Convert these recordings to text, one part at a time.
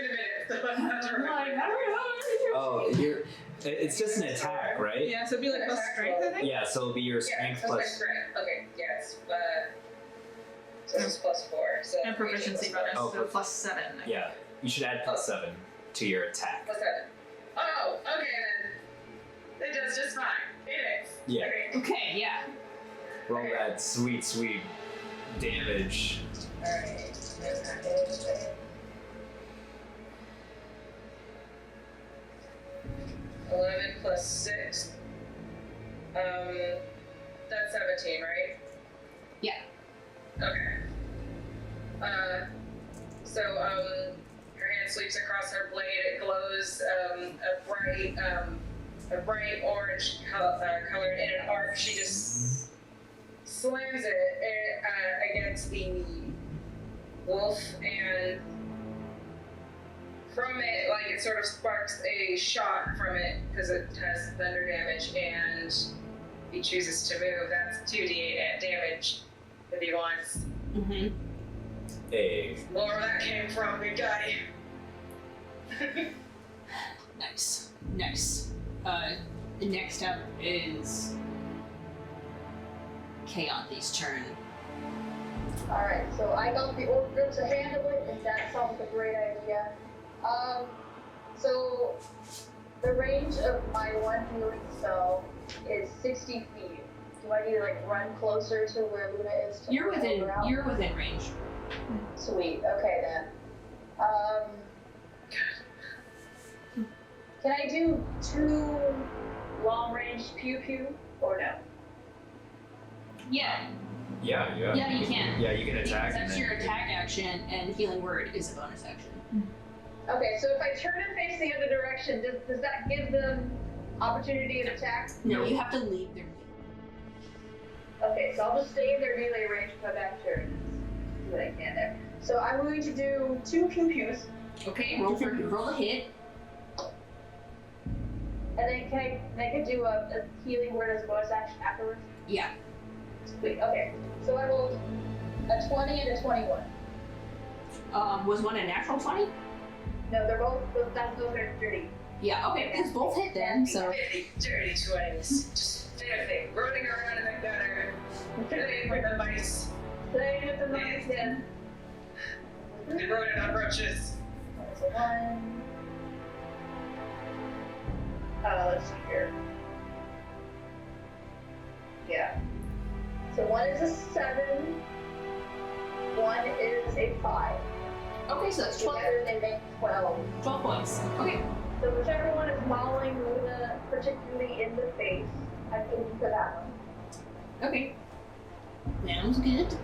been a minute, so I'm not sure. I don't know. Oh, it's just an attack, right? Yeah, so it'd be like plus strength, I think? Yeah, so it'll be your strength plus. plus. Strength. Okay, yes. So this is plus 4. So And proficiency bonus, Oh, so plus 7. Yeah, you should add plus 7 to your attack. Plus 7. Oh, okay then. It does just fine. It is. Yeah. Okay, yeah. Roll that sweet, sweet damage. Alright. 11 plus 6. That's 17, right? Yeah. Okay. So, her hand sweeps across her blade. It glows a bright orange color in an arc. She just slams it against the wolf, and from it, like, it sort of sparks a shot from it because it has thunder damage, and he chooses to move. That's 2d8 damage if he wants. Mm-hmm. Hey. More where that came from, good guy. Nice. Next up is Kayanthi's turn. Alright, so I got the order to handle it, and that sounds like a great idea. So the range of my one healing spell is 60 feet. Do I need to run closer to where Luna is? You're within range. Sweet. Okay then. Can I do 2 long-range pew-pew or no? Yeah. Yeah, you can. Yeah, you can attack. That's your attack action, and healing word is a bonus action. Okay, so if I turn and face the other direction, does that give them opportunity to attack? No, you have to leave their melee. Okay, so I'll just stay in their melee range and come back here and do what I can there. So I'm going to do 2 pew-pews. Okay, roll a hit. And then can I do a healing word as a bonus action afterwards? Yeah. Sweet, okay. So I rolled a 20 and a 21. Was one a natural 20? No, those are dirty. Yeah, okay, because both hit then, so. Dirty 20s. Just filthy. Rolling around in the gutter. Playing with the mice. Playing with the mice, yeah. And rolling on brooches. That's a 1. Let's see here. Yeah. So 1 is a 7. 1 is a 5. Okay, so that's 12. Together they make 12. 12 points. Okay. So whichever one is mauling Luna particularly in the face, I'm aiming for that one. Okay. Sounds good.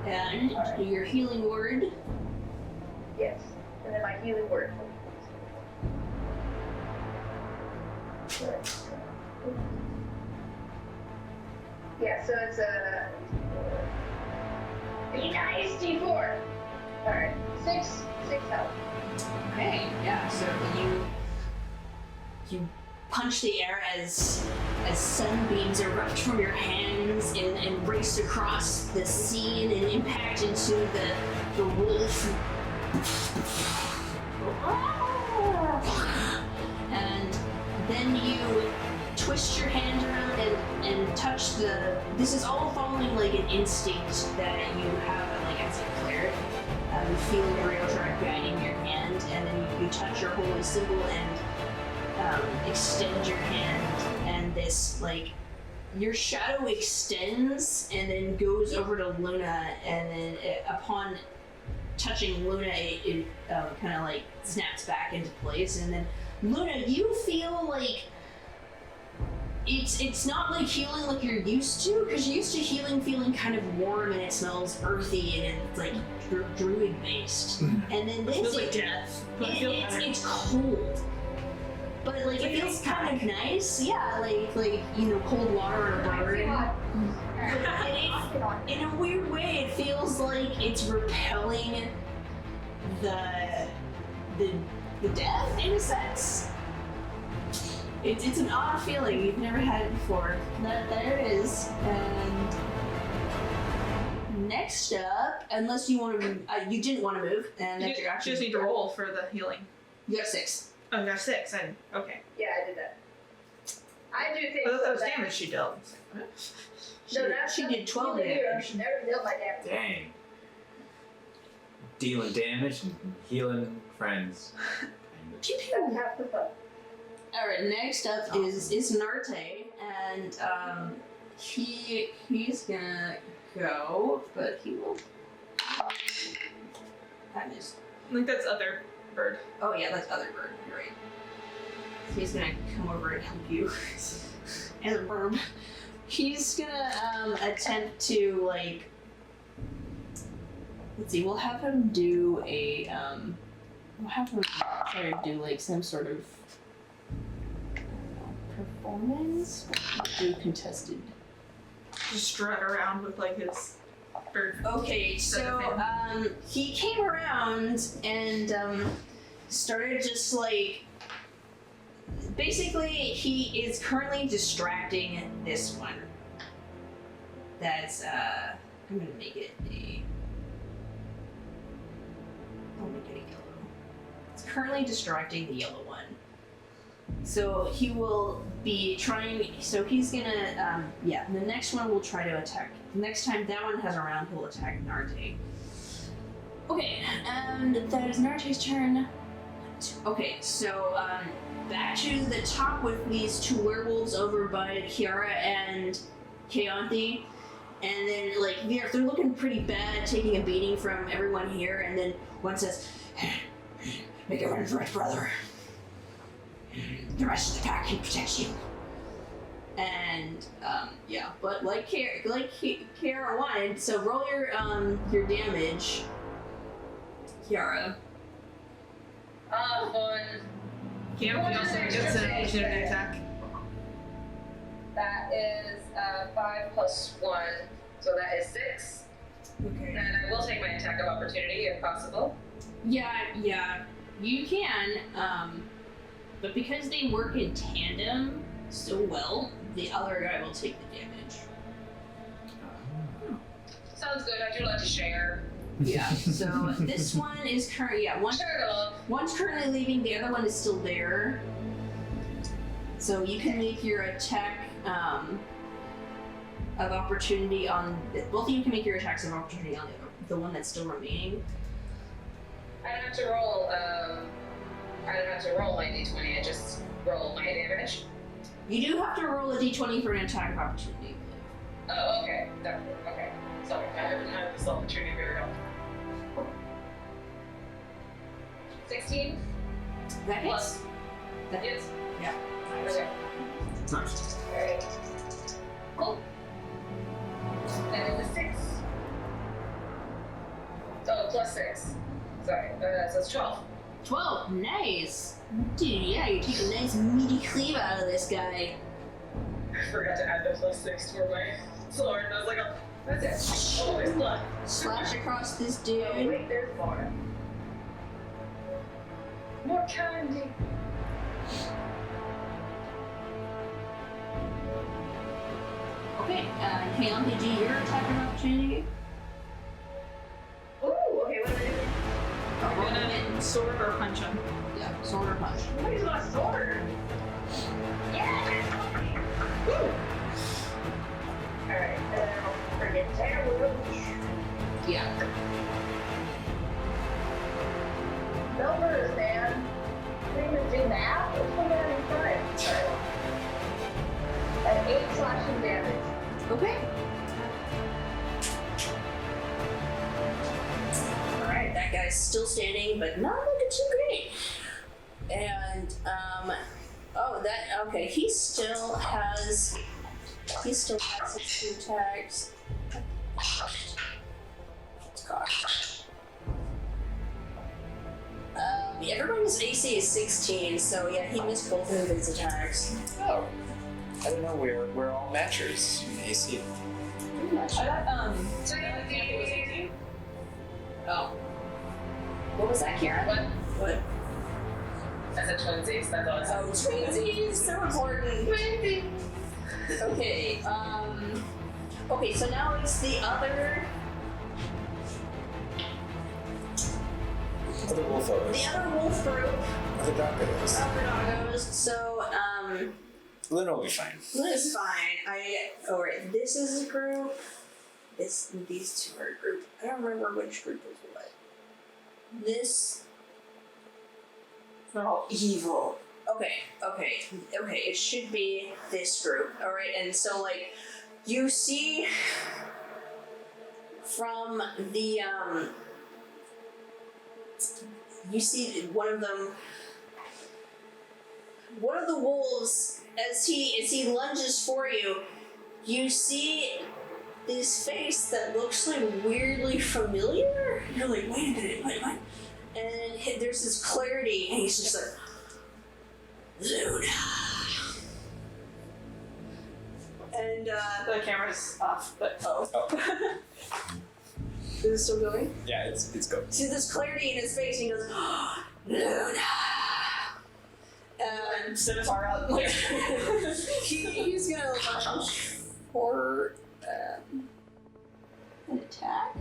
And your healing word. Yes. And then my healing word. Yeah, so it's a nice D4. Alright. 6 health. Okay, yeah, so you punch the air as sunbeams erupt from your hands and race across the scene and impact into the wolf. And then you twist your hand around and touch this is all following like an instinct that you have like as a cleric. You feel your Eldritch guiding your hand, and then you touch your holy symbol and extend your hand, and this like your shadow extends and then goes over to Luna, and then upon touching Luna, it kind of like snaps back into place, and then Luna, you feel like it's not like healing like you're used to, because you're used to healing feeling kind of warm and it smells earthy and it's like druid based. And then this feels like death. It's cold. But like it feels kind of nice. Yeah, like cold water or burn. In a weird way it feels like it's repelling the death in a sense. It's an odd feeling. You've never had it before. There it is. And next up unless you want to move. You didn't want to move, and that's your action. just need to roll for the healing. You got 6. Oh, you got 6. Okay. Yeah, I did that. I do think I thought that was that- damage she dealt. No, that's she did 12 healing you. damage. Never dealt my damage. Dang. Dealing damage and healing friends. That's half the fun. Alright, next up is Narte, and he's gonna go, but he will. That is. I think that's other bird. Oh yeah, that's other bird. You're right. So he's gonna come over and help you as a bird. He's gonna attempt to like. Let's see. We'll have him do a. We'll have him try to do like some sort of performance. Do contested. Just strut around with like his bird. Okay, so he came around and started just like. Basically, he is currently distracting this one. That's I'm gonna make it a. I'll make it a yellow. It's currently distracting the yellow one. So he will be trying. So he's gonna. The next one will try to attack. The next time that one has a round, he'll attack Narte. Okay, and that is Narte's turn. Okay, so back to the top with these 2 werewolves over by Ciara and Keyanthi. And then, like, they're looking pretty bad, taking a beating from everyone here. And then one says, "Make it run for it, brother. The rest of the pack can protect you." And, but like Ciara wanted, so roll your damage, Ciara. Fun. Keyanthi also gets an opportunity attack. That is 5 plus 1, so that is 6. Okay. And I will take my attack of opportunity if possible. Yeah, you can, but because they work in tandem so well, the other guy will take the damage. Sounds good. I do like to share. Yeah, so this one is one's currently leaving, the other one is still there. So you can make your attack of opportunity on, both of you can make your attacks of opportunity on the one that's still remaining. I don't have to roll. I don't have to roll my d20. I just roll my damage. You do have to roll a d20 for an attack of opportunity. Oh, okay. Definitely. Okay. Sorry, I haven't had this opportunity very often. 16 That hits. plus. That hits. Yes. Yeah. Okay. Nice. Alright. Cool. And the 6. Oh, plus 6. Sorry. So it's 12. 12. Nice. Dude, yeah, you take a nice meaty cleave out of this guy. I forgot to add the plus 6 for my sword, and I was like, oh, that's it. Oh, there's blood. Slash across this dude. Oh, wait, there's more. More candy. Okay, Keyanthi, do your attack of opportunity? Ooh, okay, what am I doing? You're gonna sword or punch him. Yeah, sword or punch. Where's my sword? Yeah! Woo! Alright, then I'll forget terrible. Yeah. Numbers, man. Can you even do math? What's going on in front? Sorry. And 8 slashing damage. Okay. Alright, that guy's still standing, but not looking too great. And, okay, he still has his 2 attacks. Gosh. Everyone's AC is 16, so yeah, he missed both of his attacks. Oh, I didn't know we're all matchers in AC. Pretty much. So yeah, the example was 18. Oh. What was that, Karen? What? I said twinsies, that's all I said. Oh, twinsies! So important! Twinsies! Okay, okay, so now it's the other Other wolf owners. The other wolf group, Other doggos. other doggos. So, Luna will be fine. Luna's fine. Alright, this is a group. These two are a group. I don't remember which group is what. This. They're all Evil. Okay. It should be this group. Alright, and so, like, you see from the, you see one of the wolves, as he lunges for you, you see this face that looks like weirdly familiar. You're like, wait a minute, what? And there's this clarity, and he's just like, Luna. And the camera's off, but is it still going? Yeah, it's go. See this clarity in his face, and he goes, Luna. And scimitar out. Like, he's gonna launch for an attack.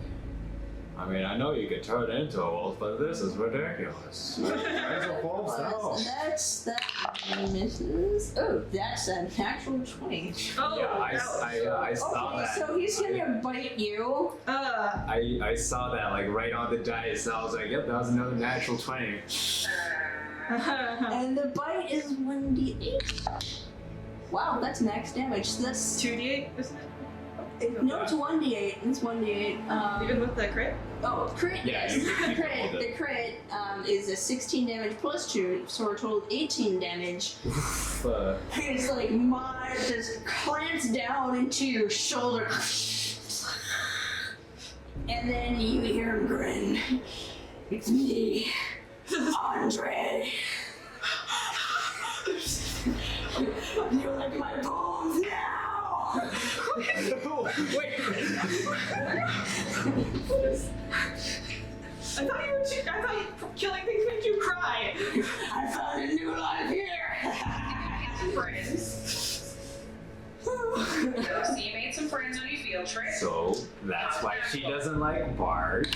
I mean, I know you could turn into a wolf, but this is ridiculous. There's a wolf now. That misses. Oh, that's a natural 20. oh, Yeah, I saw Okay, that. so he's gonna bite you. I saw that like right on the dice. And I was like, yep, that was another natural 20. And the bite is 1d8. Wow, that's max damage. So that's 2d8, isn't it? no, it's 1d8. It's 1d8. Even with the crit? Oh, crit, Yeah, yes. you The rolled it. crit is a 16 damage plus 2, so a total of 18 damage. It's like mine just clamps down into your shoulder. And then you hear him grin. It's me, Andre. You like my bones now? Wait. I thought killing things made you cry. I found a new life here. Friends. So you made some friends on your field trip. So that's why she doesn't like bards.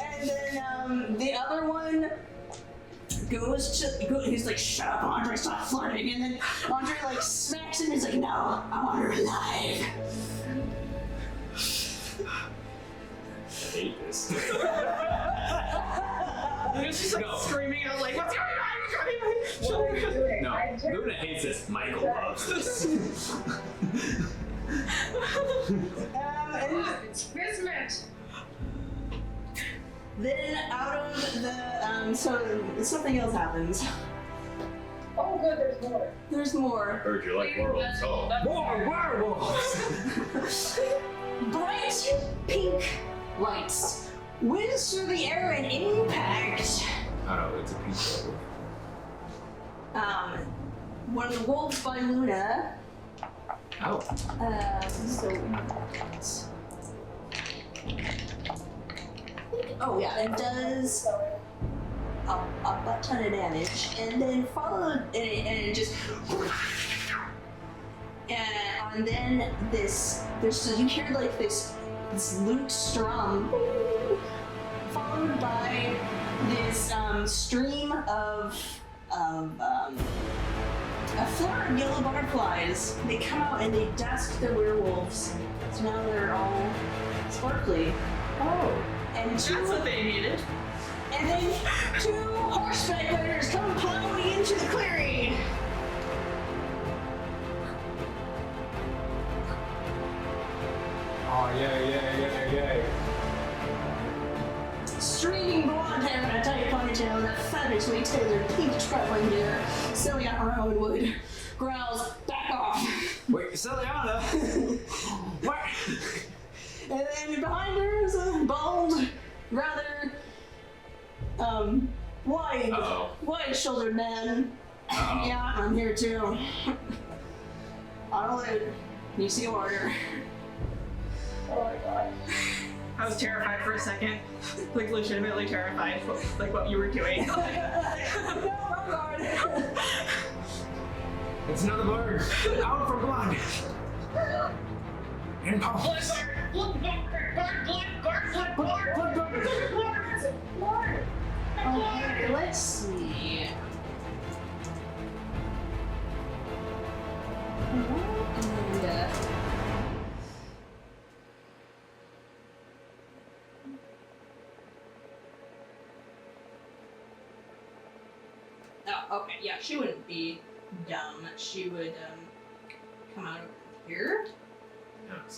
And then the other one he's like, shut up, Andre, stop flirting. And then Andre like smacks him, he's like, no, I want her alive. I hate this. And it's just like No. screaming out like, what's going on? What are you doing? No, I'm terrified. Luna hates this. Michael loves this. And It's Kismet. then out of the so something else happens. Oh, good, there's more. There's more. Heard you like werewolves. Oh, more werewolves! Bright pink lights whiz through the air and impact Oh no, it's a pink werewolf. one of the wolves by Luna. Oh. Oh yeah, it does a butt ton of damage, and then followed, and it just, and then so you hear like this lute strum, followed by this stream of a flurry of yellow butterflies. They come out and they dust the werewolves, so now they're all sparkly. Oh, And that's what they needed. And then 2 horseback riders come plowing into the clearing. Oh, yay. Streaming blonde hair and a tight ponytail and a fabulously tailored pink traveling gear. Celiana Rowanwood growls, back off. Wait, Celiana! What? And then behind her is a bald, rather, wide-shouldered man. Uh-oh. Yeah, I'm here too. Arnold, you see order. Oh my god. I was terrified for a second. Like, legitimately terrified, like what you were doing. No, wrong guard. It's another bird. Out for blood. In pumps. Okay, let's see. And, oh, okay, yeah, she wouldn't be dumb. She would come out over here.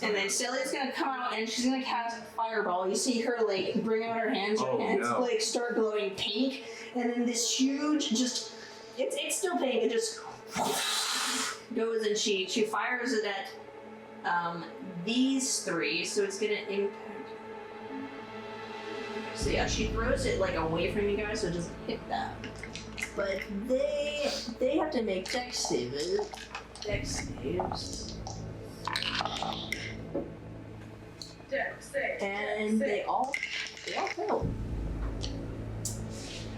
And then Sally's gonna come out and she's gonna cast Fireball. You see her like bring out her hands, her hands like start glowing pink, and then this huge it's still pink, it just goes and she fires it at these three, so it's gonna impact. So yeah, she throws it like away from you guys so it doesn't hit them. But they have to make dex saves. And they all failed.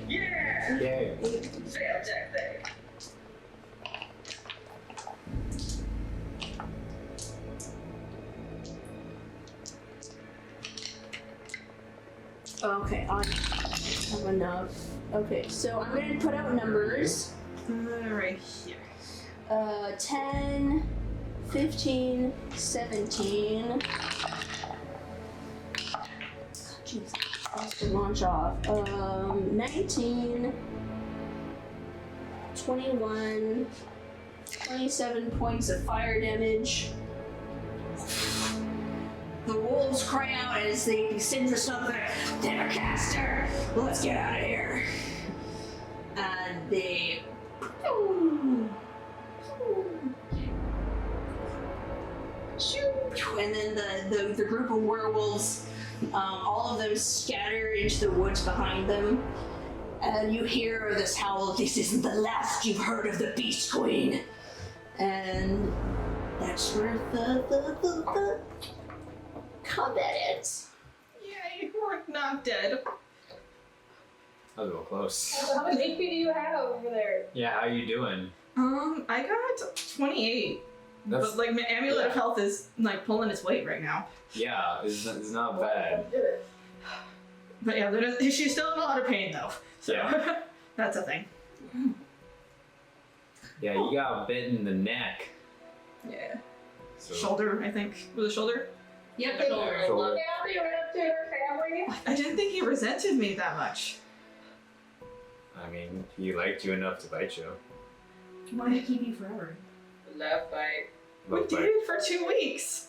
Yeah! Yay. Fail deck save. Okay, I have enough. Okay, so I'm gonna put out numbers. Right here. 10, 15, 17. Jeez, that's to launch off. 19, 21, 27 points of fire damage. The wolves cry out as they send for something. They're a caster. Let's get out of here. And they. And then the group of werewolves, all of them scatter into the woods behind them. And you hear this howl, "This isn't the last you've heard of the Beast Queen." And that's where the combat ends. Yay, we're not dead. That was a little close. How much HP do you have over there? Yeah, how you doing? I got 28. That's, But like my amulet of health is like pulling its weight right now. yeah, it's not bad. Do it. But yeah, she's still in a lot of pain though. So Yeah. that's a thing. Yeah, you got bit in the neck. Yeah. So. Shoulder, I think. Was it shoulder? Yep. Did Shoulder. you look after you went up to her family? I didn't think he resented me that much. I mean, he liked you enough to bite you. He wanted to keep you forever. Love bite. We But, dated for 2 weeks.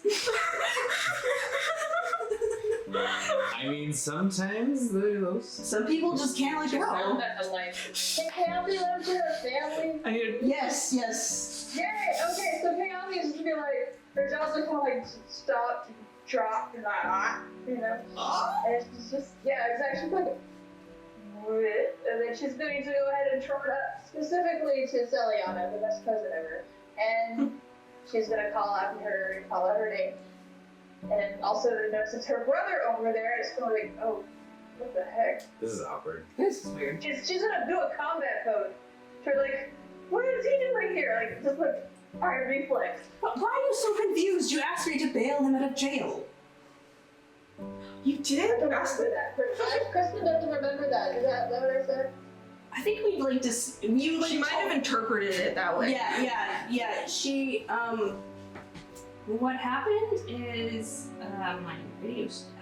I mean, sometimes those. Some people just can't let Found go. that the life. Did Keyanthi went up to her family? I need Yes, yes. Yay! Okay, so Keyanthi is just be like, her jaws are kind of like stop, drop, and like, you know? And it's just, yeah, exactly. She's like, "What?" And then she's going to go ahead and throw it up specifically to Celiana, the best cousin ever. And she's going to call out her name. And then also notice it's her brother over there. It's going to be like, oh, what the heck? This is awkward. This is weird. She's going to do a combat pose. She's like, what is he doing here? Like, just like, iron reflex. But why are you so confused? You asked me to bail him out of jail. You I did? don't remember that. Kristen doesn't remember that. Is that what I said? I think we like just you like. She might have interpreted it that way. Yeah. She what happened is my video stopped.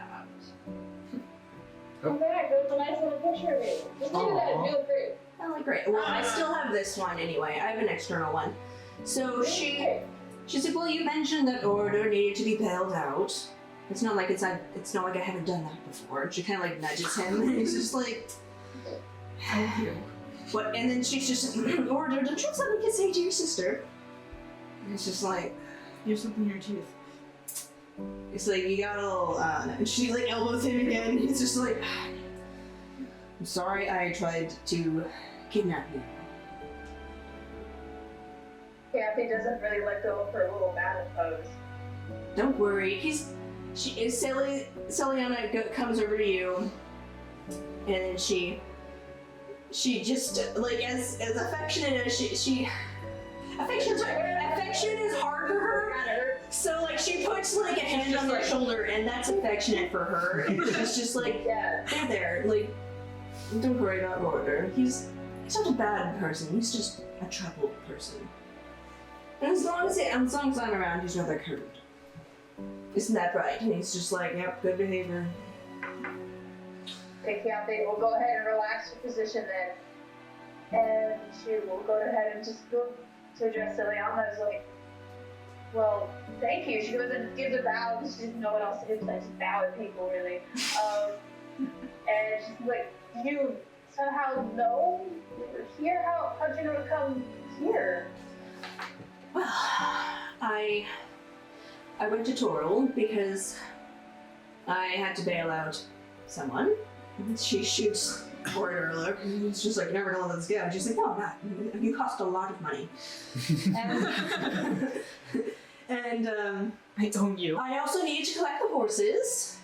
Come back. There's a nice little picture of you. Just look at that. Aw. Feel free. Oh, like great. Well, I still have this one anyway. I have an external one. So she said, well, you mentioned that order needed to be bailed out. It's not like I haven't done that before. She kind of like nudges him, and he's just like, Thank you. what? And then she's just, order, don't you have something to say to your sister? And it's just like, You have something in your tooth. it's like, you got a little, and she like elbows him again, and he's just like, I'm sorry I tried to kidnap you. Keyanthi doesn't really let go of her little battle pose. Don't worry, Celiana comes over to you, and then she just like as affectionate as affectionate affection is hard for her. So like she puts like a hand on your shoulder, and that's affectionate for her. And she's just like, they're there. Like, don't worry about Order. He's not a bad person. He's just a troubled person. And as long as I'm around, he's not that rude. Isn't that right? And he's just like, yep, good behavior. Okay, Keyanthi, we'll go ahead and relax your position then. And she will go ahead and just go to address Ileana as like, well, thank you. She goes and gives a bow because she didn't know what else to do besides just bow at people, really. And she's like, you somehow know you were here? How'd you know to come here? Well, I went to Toril because I had to bail out someone. She shoots Order a look, and it's just like, never gonna let this go. She's like, no, not. You cost a lot of money. And I own you. I also needed to collect the horses.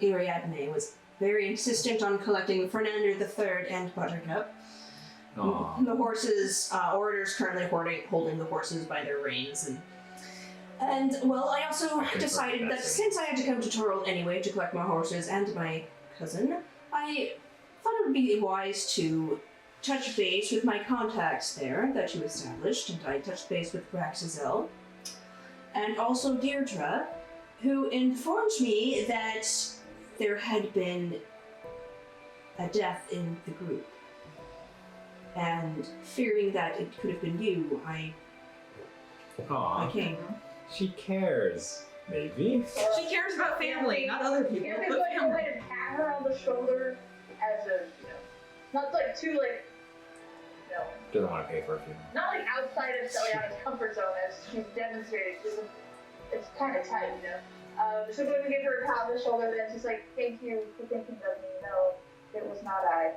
Ariadne was very insistent on collecting Fernando III and Buttercup. Aww. The horses, Orator's currently holding the horses by their reins, and well, I also decided that since I had to come to Toril anyway to collect my horses and my cousin, I thought it would be wise to touch base with my contacts there that you established, and I touched base with Raxizel, and also Deirdre, who informed me that there had been a death in the group. And fearing that it could have been you, I came. She cares. Maybe. She cares about family, not other people. You're But going to go family. ahead and pat her on the shoulder as a, not like too like, Doesn't want to pay for a funeral. not like outside of Celiana's comfort zone as she's demonstrated. It's kind of tight, So going to give her a pat on the shoulder, then she's like, thank you for thinking of me. No, it was not I.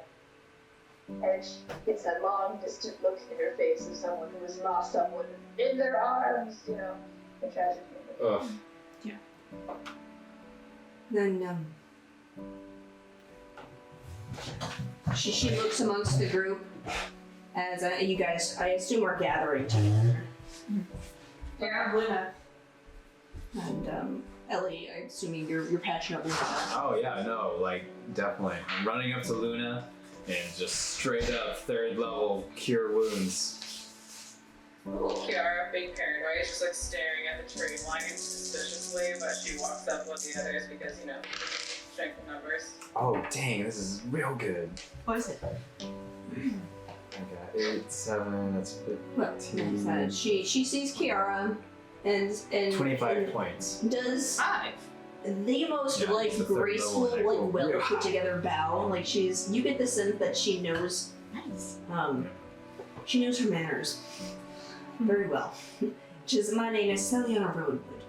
And she gets that long, distant look in her face of someone who has lost someone in their arms, a tragic moment. Ugh. Then, she looks amongst the group as you guys, I assume, are gathering together. Yeah, Luna. And, Ellie, I'm assuming you're patching up with her. Oh yeah, no, like definitely. I'm running up to Luna and just straight up 3rd level cure wounds. Ciara, being paranoid, is just like staring at the tree line suspiciously, but she walks up with the others because, strength in numbers. Oh dang, this is real good. What is it? I got 8, 7, that's 15. She sees Ciara and 25 points. does 5. the most Yeah, like it's the third graceful, level, and I like go well real put high. together bow. Like you get the sense that she knows Nice. she knows her manners very well. My name is Celiana Roadwood.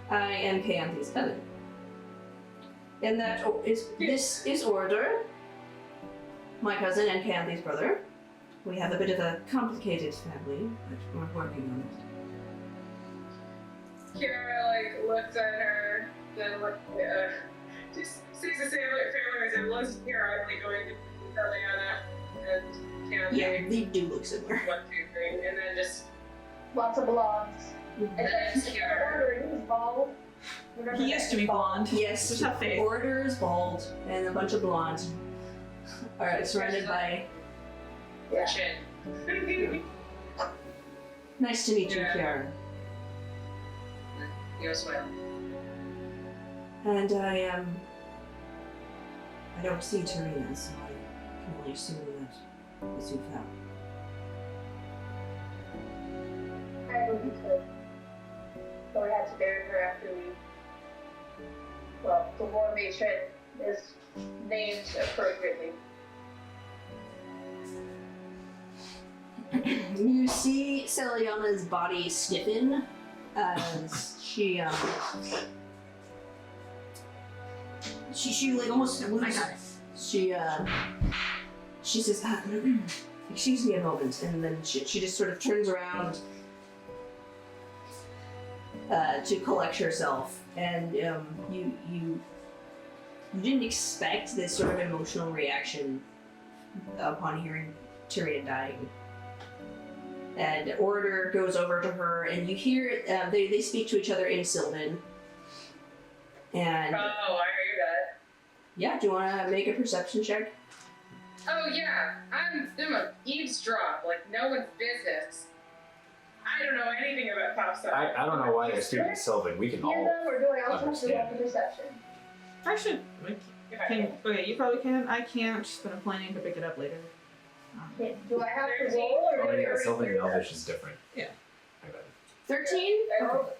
I am Kayanthi's cousin. And this is Order, my cousin and Kayanthi's brother. We have a bit of a complicated family, but we're working on it. Ciara, looks at her, then just sees the family and looks at Ciara, going to Eliana and Keyanthi. Yeah, they do look similar. 1, 2, 3, and then just Lots of blondes. And then then Ciara. he was bald. He used to be blonde. Yes, Just have faith. Order is bald, and a bunch of blondes. Alright, surrounded by... Yeah. Chin. Nice to meet you, Yeah. Ciara. You as well. And I don't see Tarina, so I can only assume that this you found. I believe we could. But we had to bury her after the war matron is named appropriately. You see Celiana's body stiffen as she like almost I loses. got it. She says, excuse me a moment, and then she just sort of turns around to collect herself, and you didn't expect this sort of emotional reaction upon hearing Tyrion dying. And Orator goes over to her, and you hear they speak to each other in Sylvan. And Oh, I hear that. yeah, do you want to make a perception check? Oh yeah, I'm a eavesdrop like no one's business. I don't know anything about pop stuff. I don't know why they're speaking Sylvan. We can Hear all. them, or do I also have to roll understand. the perception? I should. Okay, you probably can. I can't, but I'm planning to pick it up later. Okay, do I have to roll, or Oh do I yeah, already Sylvan hear and that? Elvish is different. Yeah. I got it. 13? I rolled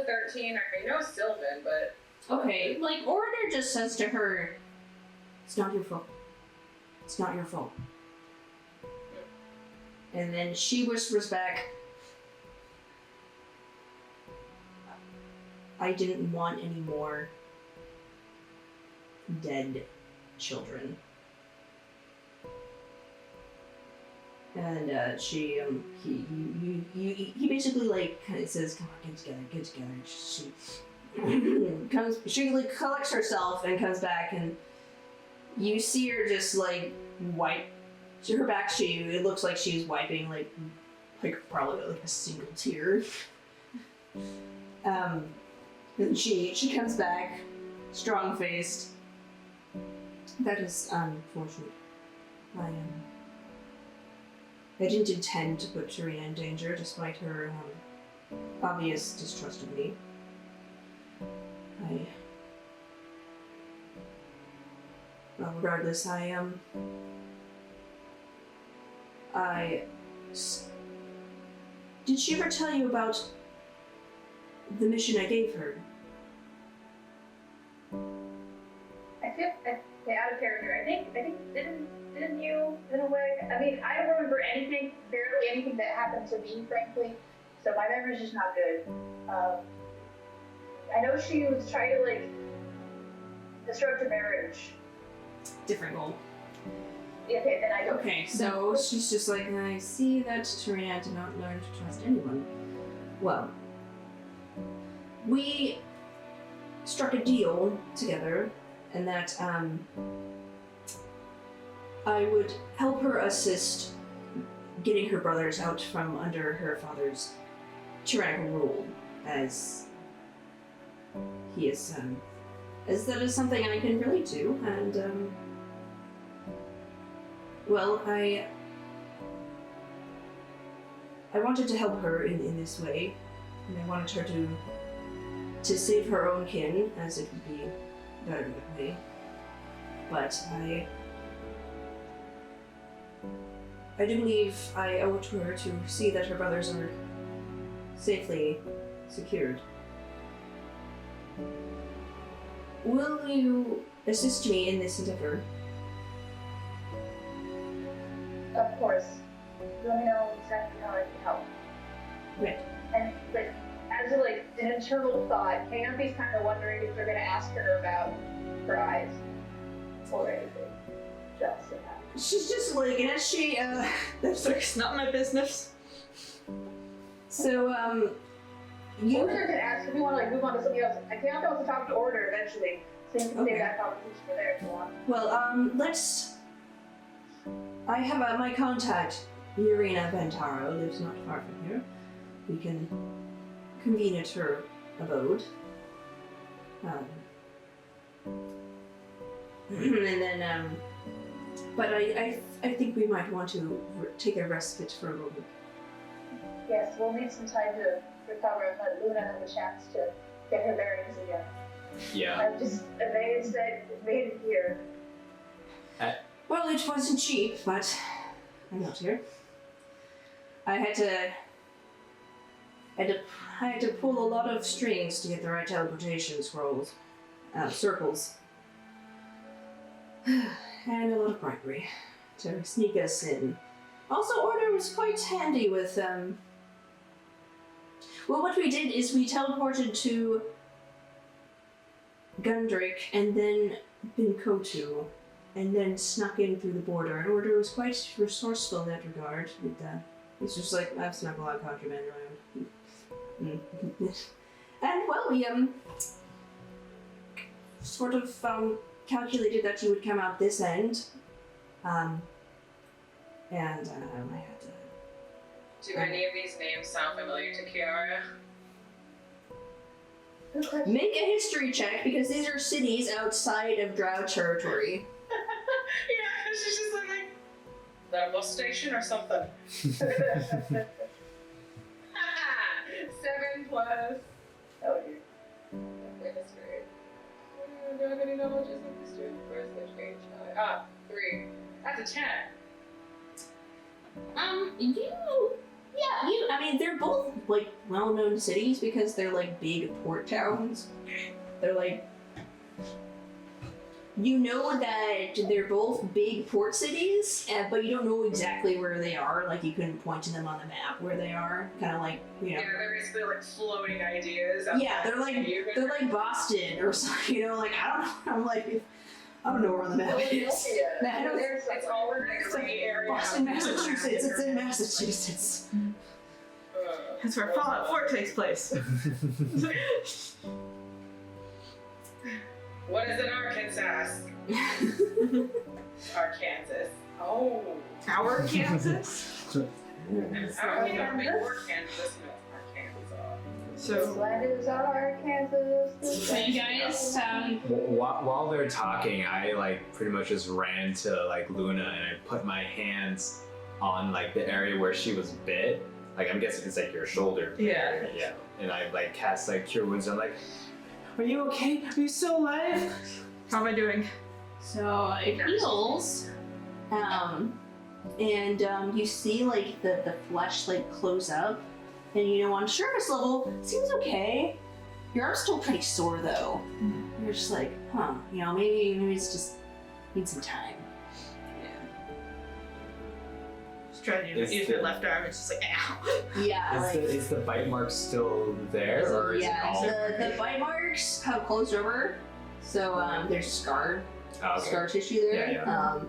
a 13. I know Sylvan, but Okay, like Orator just says to her, "It's not your fault. It's not your fault." And then she whispers back, "I didn't want any more dead children." And he basically like kind of says, "Come on, get together." She like collects herself and comes back, and you see her just like wipe her back. It looks like she's wiping like probably like a single tear. And she comes back, strong faced. That is unfortunate. I didn't intend to put Sirena in danger, despite her obvious distrust of me. Well, regardless, did she ever tell you about the mission I gave her? I feel okay, out of character. I think didn't you in a way? I mean, I don't remember anything, barely anything that happened to me, frankly. So my memory's just not good. I know she was trying to like disrupt a marriage. Different goal. Okay, then I don't. Okay, so she's just like, I see that Sirena did not learn to trust anyone. Well, we struck a deal together, and that I would help her assist getting her brothers out from under her father's tyrannical rule, as he is, as that is something I can relate to, and, well, I wanted to help her in this way, and I wanted her to save her own kin, as it would be better that way. But I do believe I owe it to her to see that her brothers are safely secured. Will you assist me in this endeavor? Of course. Let me know exactly how I can help. Right. And like, as a, like an internal thought, Keyanthi's kind of wondering if they're gonna ask her about her eyes or anything. Just so that. She's just like, and as she, That's like, it's not my business. so, you... Order can ask if you want to like move on to something else. Keyanthi wants to talk to Order eventually, so you can Okay. save that conversation for there if you want. Well, I have my contact, Urena Bentaro, lives not far from here. We can convene at her abode. And then, but I think we might want to take a respite for a moment. Yes, we'll need some time to recover and let Luna have a chance to get her bearings again. Yeah. I'm just amazed that it made it here. Well, it wasn't cheap, but I'm not here. I had to pull a lot of strings to get the right teleportation circles. And a lot of bribery to sneak us in. Also, Order was quite handy with, well, what we did is we teleported to Gundrick and then Binkotu, and then snuck in through the border. And Order was quite resourceful in that regard. It's just like, I've snuck a lot of contraband around. And, well, we, sort of, calculated that you would come out this end. And I had to Do any of these names sound familiar to Ciara? Good question. Make a history check because these are cities outside of Drow territory. Yeah, she's just like the bus station or something. 7 plus. Oh, dear. Okay, that's great. Do I have any knowledge of history? Where's the change? 3. That's a 10. I mean, they're both like well-known cities because they're like big port towns. They're like, you know that they're both big port cities, but you don't know exactly where they are. Like you couldn't point to them on the map where they are. Kind of like, you know. Yeah, they're basically like floating ideas. Yeah, they're like Boston or something. You know, like I don't know. I'm like, I don't know where on the map it is. Philadelphia. I don't- It's all in that gray area. Boston, Massachusetts. It's in Massachusetts. That's where Fallout 4 takes place. What is in Arkansas? Arkansas. Oh. Our Kansas? I don't think I've been to Arkansas. Arkansas. So, Land is Arkansas. So you guys, While they're talking, I like pretty much just ran to like Luna and I put my hands on like the area where she was bit. Like I'm guessing it's like your shoulder. Yeah. Yeah. And I like cast like cure wounds. I'm like, are you okay? Are you still alive? how am I doing? so it heals, and you see like the flesh like close up, and you know on surface level seems okay. Your arm's still pretty sore though. You're just like, huh? You know, maybe it's just needs some time. Just trying to Is use the- my left arm. It's just like, ow. Yeah, like Is the bite mark still there, or is it all? the bite marks have closed over, so there's scar Oh, okay. scar tissue there. Yeah,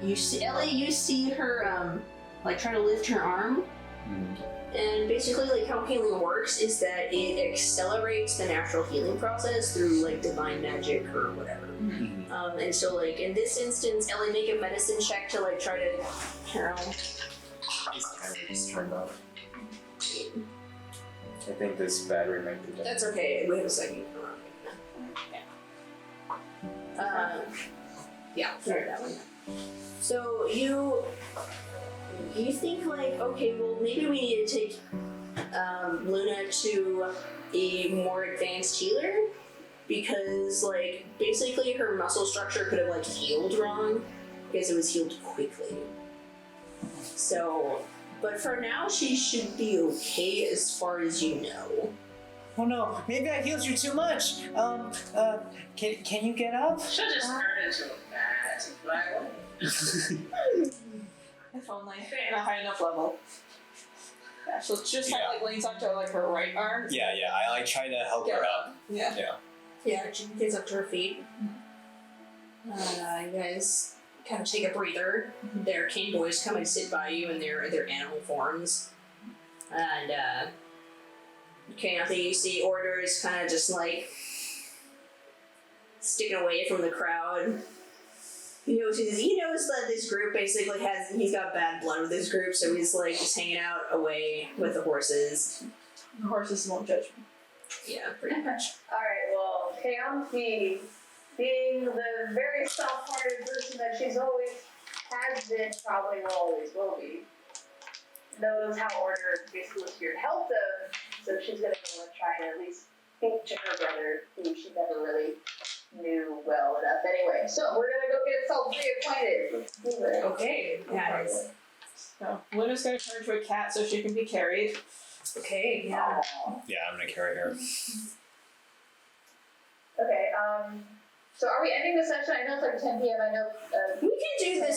You see Ellie, you see her like try to lift her arm, Mhm. and basically like how healing works is that it accelerates the natural healing process through like divine magic or whatever. Mhm. And so like in this instance, Ellie, make a medicine check to like try to This camera just turned off. I think this battery might be dead. That's okay. Wait a second. Yeah, sorry, that one. So you think like, okay, well maybe we need to take Luna to a more advanced healer because like basically her muscle structure could have like healed wrong because it was healed quickly. So, but for now she should be okay as far as you know. Oh no, maybe I healed you too much. Can you get up? She'll just turn into a bat. Like, If only. At a high enough level. Yeah, so it's just kind of like leans onto like her right arm. Yeah, I like try to help her up. Yeah. Yeah, she gets up to her feet. You guys kind of take a breather. Their cane boys come and sit by you in their animal forms. And, Keyanthi, you see Orders kind of just like sticking away from the crowd. He knows that this group basically he's got bad blood with this group, so he's like just hanging out away with the horses. The horses won't judge me. Yeah, pretty much. Alright, well, Keyanthi, being the very soft-hearted person that she's always has been, probably will always will be, knows how Order basically was here to help them, so she's gonna go and try to at least speak to her brother, who she never really knew well enough anyway. So we're gonna go get self reacquainted. Okay, guys. So Luna's gonna turn into a cat so she can be carried. Okay, yeah. Yeah, I'm gonna carry her. Okay, so are we ending the session? I know it's like 10 p.m. I know. We can do the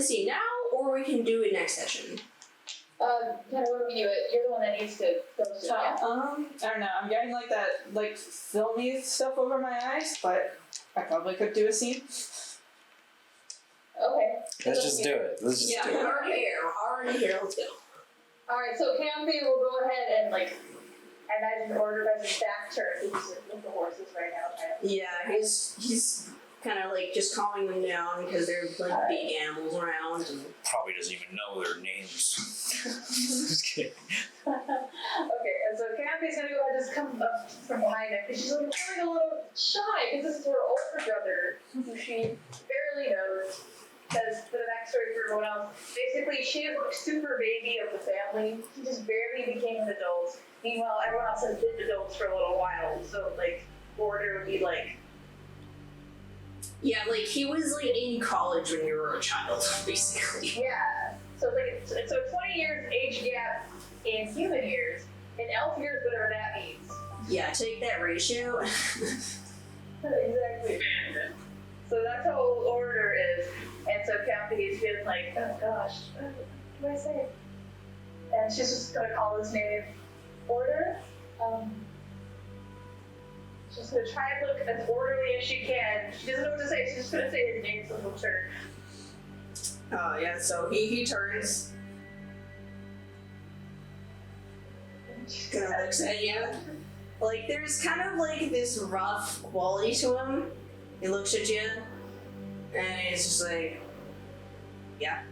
scene now, or we can do it next session. Kind of what we do it. You're the one that needs to go to So, I don't know. I'm getting like that like filmy stuff over my eyes, but I probably could do a scene. Okay. Let's just do it. Let's just do it. Already here, let's go. Alright, so Keyanthi will go ahead and like, I imagine Order has his back turned. He's with the horses right now. Yeah, he's kind of like just calming them down because they're like big animals around. And... Probably doesn't even know their names. Just kidding. Okay, and so Keyanthi gonna go ahead and just come up from behind him, and she's like feeling a little shy because this is her older brother, who she barely knows. Because for the backstory for everyone else, basically she is like super baby of the family. He just barely became an adult. Meanwhile, everyone else has been adults for a little while, so like Order would be like. Yeah, like he was like in college when you were a child, basically. Yeah. So it's like so 20 years age gap in human years, in elf years, whatever that means. Yeah, take that ratio. Exactly. So that's how old Order is. And so Keyanthi is feeling like, oh gosh, what do I say? And she's just gonna call his name Order. She's gonna try and look as orderly as she can. She doesn't know what to say, she's just gonna say his name, so he'll turn. Oh yeah, so he turns. Kind of looks at you. Like there's kind of like this rough quality to him. He looks at you, and he's just like, yeah.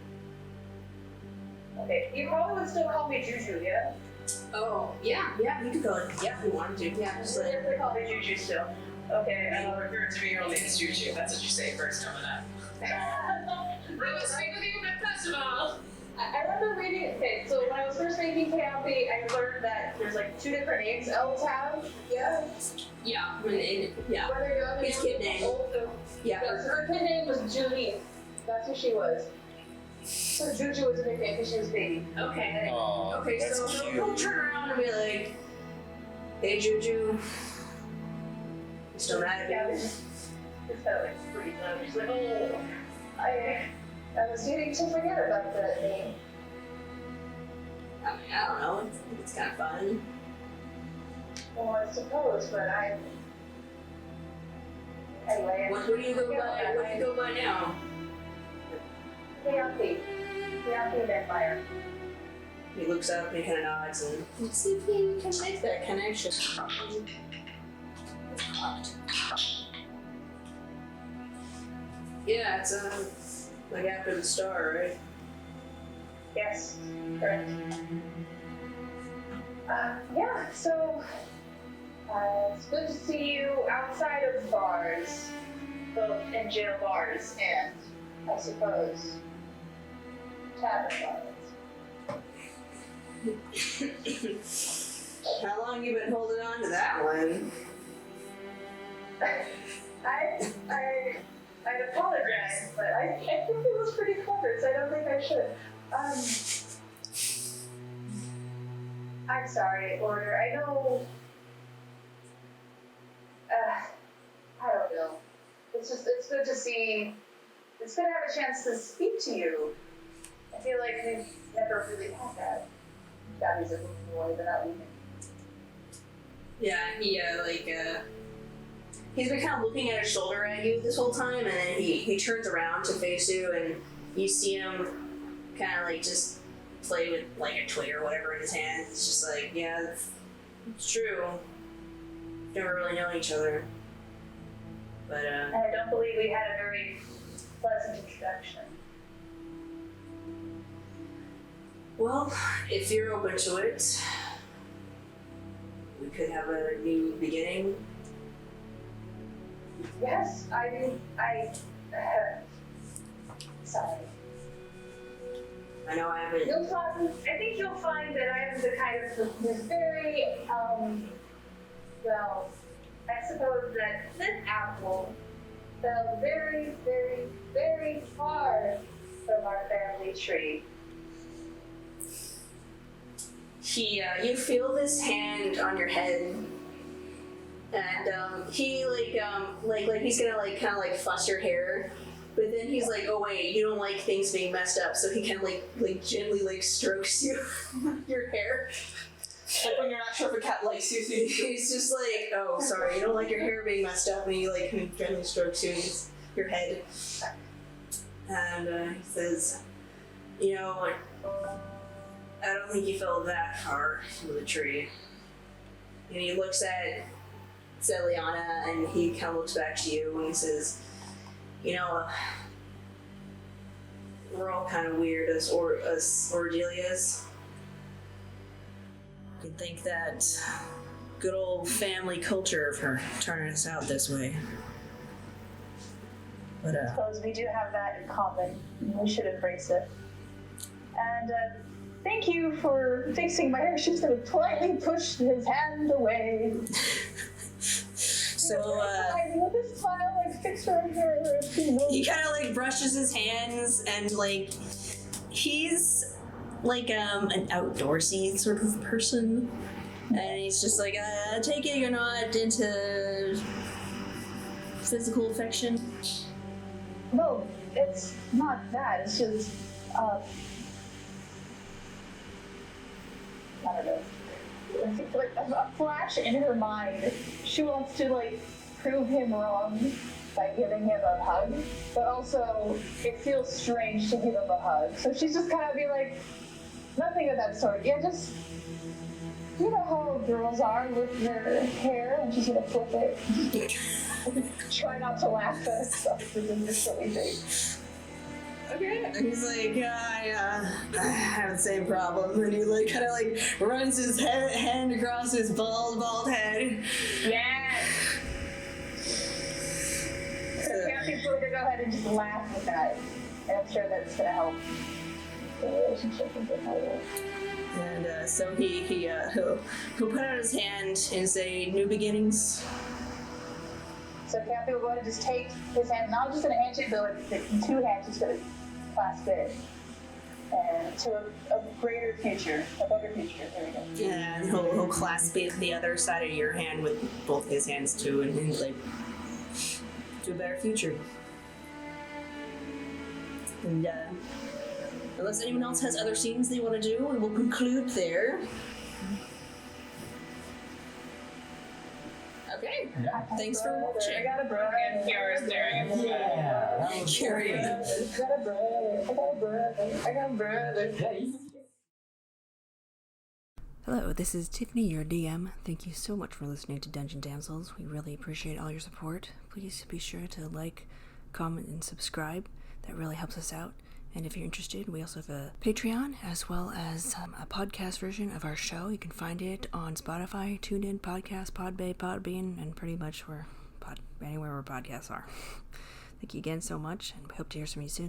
Okay, you probably would still call me Juju, yeah? Oh, yeah, you could go. Yeah, if you wanted to. Yeah, just like. They call me Juju still. Okay, And refer to me, your name is Juju. That's what you say first coming up. We will speak with you at the festival. I remember reading, okay, so when I was first making Keyanthi, I learned that there's like 2 different names elves have. Yeah. Yeah, When they're young. His kid name. Yeah, so her kid name was Julie. That's who she was. So Juju was a nickname because she was a baby. Okay. Oh, Okay, so he'll turn around and be like, hey, Juju. Still mad Yeah, at me? it's kind of like pretty low. She's like, oh, I was getting to forget about that name. I mean, I don't know. I think it's kind of fun. Well, I suppose, but anyway. What do you go by? What do you go by now? Keyanthi Vampire. He looks up and he kind of nods and let's see if he can make that connection. Yeah, it's like after the star, right? Yes, correct. Yeah, so it's good to see you outside of bars, both in jail bars and, I suppose, tavern bars. How long you been holding on to that one? I'd apologize, but I think it was pretty clever, so I don't think I should. I'm sorry, Order. I know. I don't know. It's good to see. It's good to have a chance to speak to you. I feel like we've never really had that. Gabby's a little boy, but not leaving. Yeah, he's been kind of looking at his shoulder at you this whole time, and then he turns around to face you, and you see him kind of like just play with like a toy or whatever in his hand. It's just like, yeah, it's true. Never really known each other. But, And I don't believe we had a very pleasant introduction. well, if you're open to it, we could have a new beginning. Yes, sorry. I know I haven't. I think you'll find that I am the kind of person who's very, well, I suppose that this apple fell very, very, very far from our family tree. You feel this hand on your head, and he like he's gonna like kind of like fuss your hair, but then he's like, oh wait, you don't like things being messed up, so he kind of like gently like strokes you your hair. Like when you're not sure if a cat likes you, so you He's just like, oh sorry, you don't like your hair being messed up, and he like kind of gently strokes your head, and he says, you know, I don't think you fell that far into the tree. And he looks at Liana and he kind of looks back to you and he says, You know, we're all kind of weird as Ordelia's. You'd think that good old family culture of her turning us out this way. But, Suppose we do have that in common. We should embrace it. And thank you for fixing my hair. She's gonna politely push his hand away. So, with this smile, like, fix her hair. he kind of, like, brushes his hands, and, like, he's, like, an outdoorsy sort of person. And he's just like, take it you're not into physical affection? No, it's not that. It's just, I don't know. I think, like, a flash in her mind. She wants to, like, prove him wrong by giving him a hug, but also it feels strange to give him a hug. So she's just kind of be like, nothing of that sort. Yeah, just, you know how girls are with their hair, and she's gonna flip it. Try not to laugh at stuff within the silly thing. Okay. He's like, I have the same problem. And he, like, kind of, like, runs his hand across his bald head. Yeah. So Keyanthi going to go ahead and just laugh with that. And I'm sure that's going to help the relationship a bit more. And so he'll put out his hand and say, new beginnings. So Keyanthi will go ahead and just take his hand, not just in a handshake, but like in two hands, just going to clasp it. And to a greater future, a better future. There we go. And he'll clasp the other side of your hand with both his hands too, and like, to a better future. And unless anyone else has other scenes they want to do, we will conclude there. Okay. Thanks for watching. I got a brother. And Kiara's staring at me. Yeah. Carrie. I got a brother. I got a brother. I got a brother. Hello, this is Tiffany, your DM. Thank you so much for listening to Dungeon Damsels. We really appreciate all your support. Please be sure to like, comment, and subscribe. That really helps us out. And if you're interested, we also have a Patreon as well as a podcast version of our show. You can find it on Spotify, TuneIn, Podcast, Podbean, and pretty much anywhere where podcasts are. Thank you again so much, and we hope to hear from you soon.